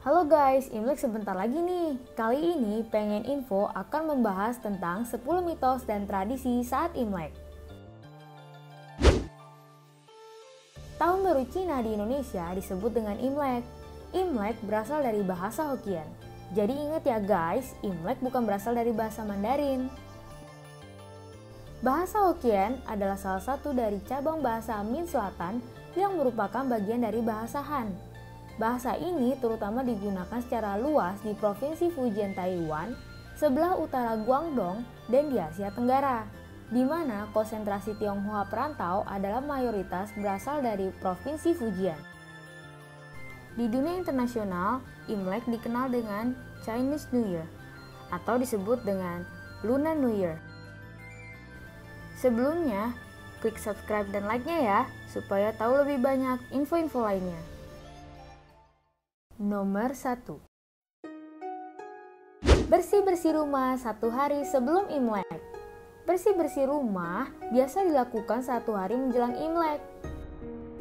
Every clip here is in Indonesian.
Halo guys, Imlek sebentar lagi nih. Kali ini pengen info akan membahas tentang 10 mitos dan tradisi saat Imlek. Tahun baru Cina di Indonesia disebut dengan Imlek. Imlek berasal dari bahasa Hokkien. Jadi ingat ya guys, Imlek bukan berasal dari bahasa Mandarin. Bahasa Hokkien adalah salah satu dari cabang bahasa Min Selatan yang merupakan bagian dari bahasa Han. Bahasa ini terutama digunakan secara luas di Provinsi Fujian Taiwan, sebelah utara Guangdong, dan di Asia Tenggara, di mana konsentrasi Tionghoa perantau adalah mayoritas berasal dari Provinsi Fujian. Di dunia internasional, Imlek dikenal dengan Chinese New Year, atau disebut dengan Lunar New Year. Sebelumnya, klik subscribe dan like-nya ya, supaya tahu lebih banyak info-info lainnya. Nomor 1. Bersih-bersih rumah 1 hari sebelum Imlek. Bersih-bersih rumah biasa dilakukan 1 hari menjelang Imlek.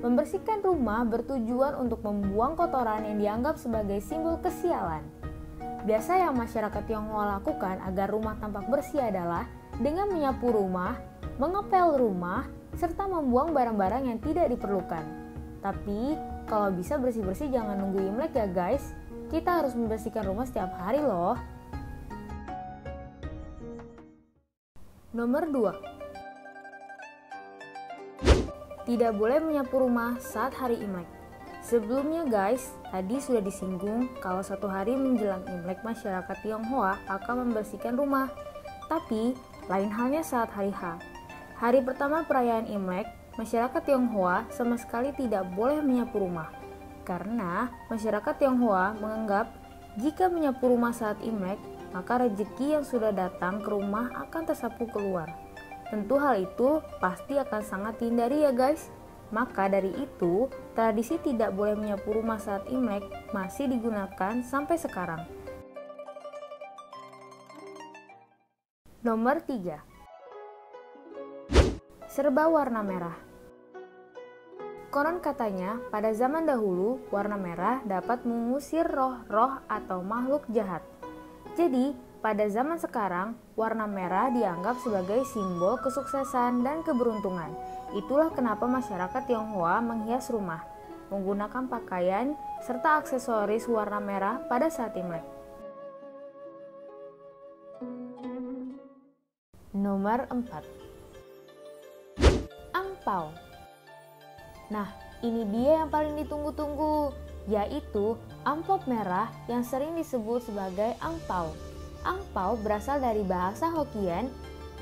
Membersihkan rumah bertujuan untuk membuang kotoran yang dianggap sebagai simbol kesialan. Biasa yang masyarakat Tionghoa lakukan agar rumah tampak bersih adalah dengan menyapu rumah, mengepel rumah, serta membuang barang-barang yang tidak diperlukan. Tapi, kalau bisa bersih-bersih jangan nunggu Imlek ya guys. Kita harus membersihkan rumah setiap hari loh. Nomor 2. Tidak boleh menyapu rumah saat hari Imlek. Sebelumnya guys, tadi sudah disinggung kalau 1 hari menjelang Imlek masyarakat Tionghoa akan membersihkan rumah. Tapi, lain halnya saat hari H. Hari pertama perayaan Imlek, masyarakat Tionghoa sama sekali tidak boleh menyapu rumah. Karena masyarakat Tionghoa menganggap jika menyapu rumah saat Imlek, maka rezeki yang sudah datang ke rumah akan tersapu keluar. Tentu hal itu pasti akan sangat dihindari ya guys. Maka dari itu, tradisi tidak boleh menyapu rumah saat Imlek masih digunakan sampai sekarang. Nomor 3. Serba warna merah. Konon katanya, pada zaman dahulu, warna merah dapat mengusir roh-roh atau makhluk jahat. Jadi, pada zaman sekarang, warna merah dianggap sebagai simbol kesuksesan dan keberuntungan. Itulah kenapa masyarakat Tionghoa menghias rumah, menggunakan pakaian serta aksesoris warna merah pada saat Imlek. Nomor 4. Angpau. Nah, ini dia yang paling ditunggu-tunggu, yaitu amplop merah yang sering disebut sebagai angpau. Angpau berasal dari bahasa Hokkien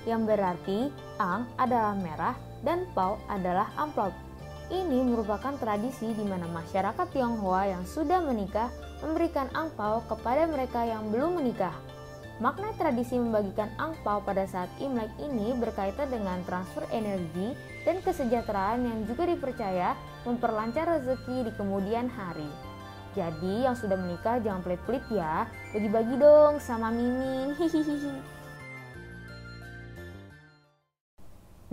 yang berarti ang adalah merah dan pau adalah amplop. Ini merupakan tradisi di mana masyarakat Tionghoa yang sudah menikah memberikan angpau kepada mereka yang belum menikah. Makna tradisi membagikan angpau pada saat Imlek ini berkaitan dengan transfer energi dan kesejahteraan yang juga dipercaya memperlancar rezeki di kemudian hari. Jadi yang sudah menikah jangan pelit-pelit ya, bagi-bagi dong sama Mimin. Hihihi.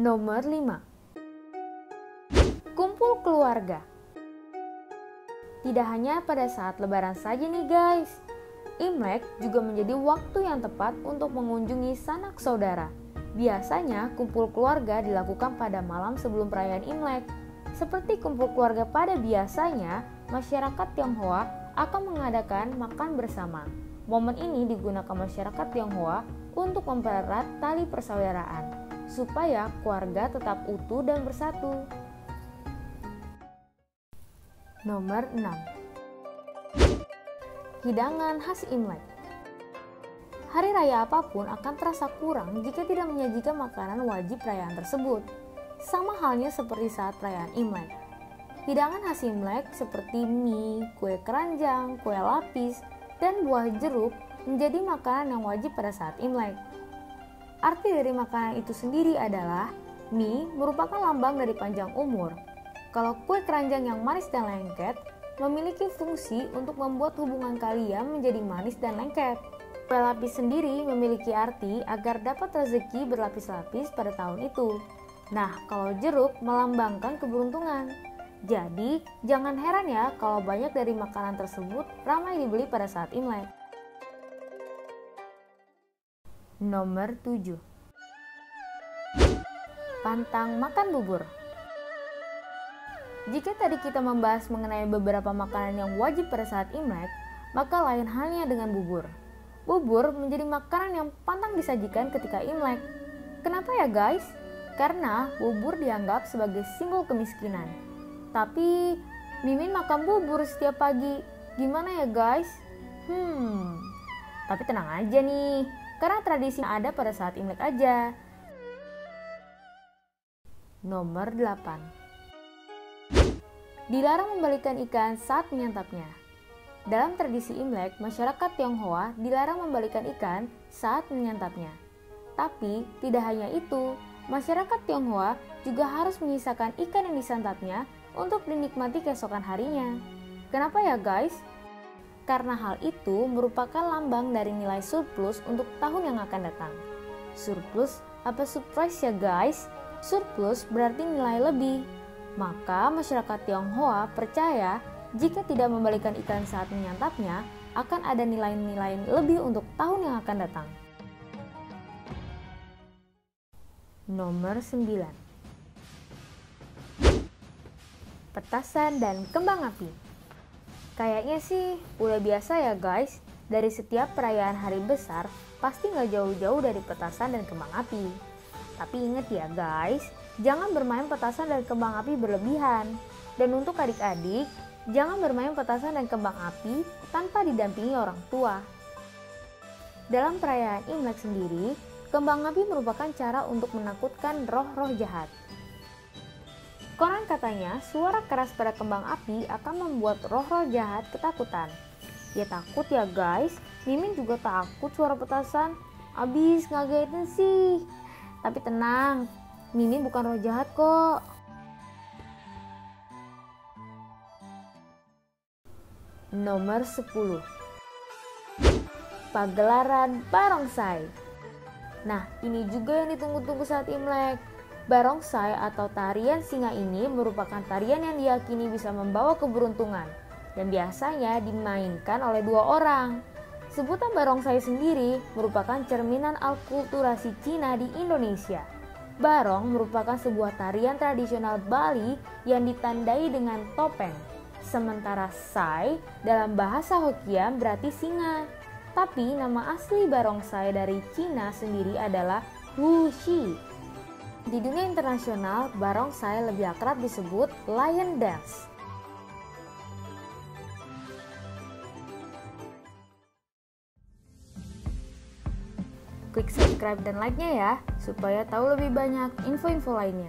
Nomor 5. Kumpul keluarga. Tidak hanya pada saat lebaran saja nih guys. Imlek juga menjadi waktu yang tepat untuk mengunjungi sanak saudara. Biasanya kumpul keluarga dilakukan pada malam sebelum perayaan Imlek. Seperti kumpul keluarga pada biasanya, masyarakat Tionghoa akan mengadakan makan bersama. Momen ini digunakan masyarakat Tionghoa untuk mempererat tali persaudaraan, supaya keluarga tetap utuh dan bersatu. Nomor 6. Hidangan khas Imlek. Hari raya apapun akan terasa kurang jika tidak menyajikan makanan wajib perayaan tersebut. Sama halnya seperti saat perayaan Imlek. Hidangan khas Imlek seperti mie, kue keranjang, kue lapis, dan buah jeruk menjadi makanan yang wajib pada saat Imlek. Arti dari makanan itu sendiri adalah mie merupakan lambang dari panjang umur. Kalau kue keranjang yang manis dan lengket memiliki fungsi untuk membuat hubungan kalian menjadi manis dan lengket. Kue lapis sendiri memiliki arti agar dapat rezeki berlapis-lapis pada tahun itu. Nah, kalau jeruk melambangkan keberuntungan. Jadi, jangan heran ya kalau banyak dari makanan tersebut ramai dibeli pada saat Imlek. Nomor 7. Pantang makan bubur. Jika tadi kita membahas mengenai beberapa makanan yang wajib pada saat Imlek, maka lain halnya dengan bubur. Bubur menjadi makanan yang pantang disajikan ketika Imlek. Kenapa ya guys? Karena bubur dianggap sebagai simbol kemiskinan. Tapi Mimin makan bubur setiap pagi. Gimana ya guys? Tapi tenang aja nih, karena tradisi ada pada saat Imlek aja. Nomor 8. Dilarang membalikan ikan saat menyantapnya. Dalam tradisi Imlek, masyarakat Tionghoa dilarang membalikan ikan saat menyantapnya. Tapi tidak hanya itu, masyarakat Tionghoa juga harus menyisakan ikan yang disantapnya untuk dinikmati keesokan harinya. Kenapa ya guys? Karena hal itu merupakan lambang dari nilai surplus untuk tahun yang akan datang. Surplus apa surprise ya guys? Surplus berarti nilai lebih. Maka masyarakat Tionghoa percaya jika tidak membalikan ikan saat menyantapnya, akan ada nilai-nilai lebih untuk tahun yang akan datang. Nomor 9. Petasan dan kembang api. Kayaknya sih udah biasa ya guys, dari setiap perayaan hari besar pasti nggak jauh-jauh dari petasan dan kembang api. Tapi ingat ya guys, jangan bermain petasan dan kembang api berlebihan. Dan untuk adik-adik, jangan bermain petasan dan kembang api tanpa didampingi orang tua. Dalam perayaan Imlek sendiri, kembang api merupakan cara untuk menakutkan roh-roh jahat. Konon katanya, suara keras pada kembang api akan membuat roh-roh jahat ketakutan. Ya takut ya guys, Mimin juga takut suara petasan. Abis ngagetin sih. Tapi tenang, Mimin bukan roh jahat kok. Nomor 10. Pagelaran barongsai. Nah, ini juga yang ditunggu-tunggu saat Imlek. Barongsai atau tarian singa ini merupakan tarian yang diyakini bisa membawa keberuntungan dan biasanya dimainkan oleh 2 orang. Sebutan barongsai sendiri merupakan cerminan akulturasi Cina di Indonesia. Barong merupakan sebuah tarian tradisional Bali yang ditandai dengan topeng. Sementara sai dalam bahasa Hokkien berarti singa. Tapi nama asli barongsai dari Cina sendiri adalah wuxi. Di dunia internasional, barongsai lebih akrab disebut lion dance. Klik subscribe dan like-nya ya, supaya tahu lebih banyak info-info lainnya.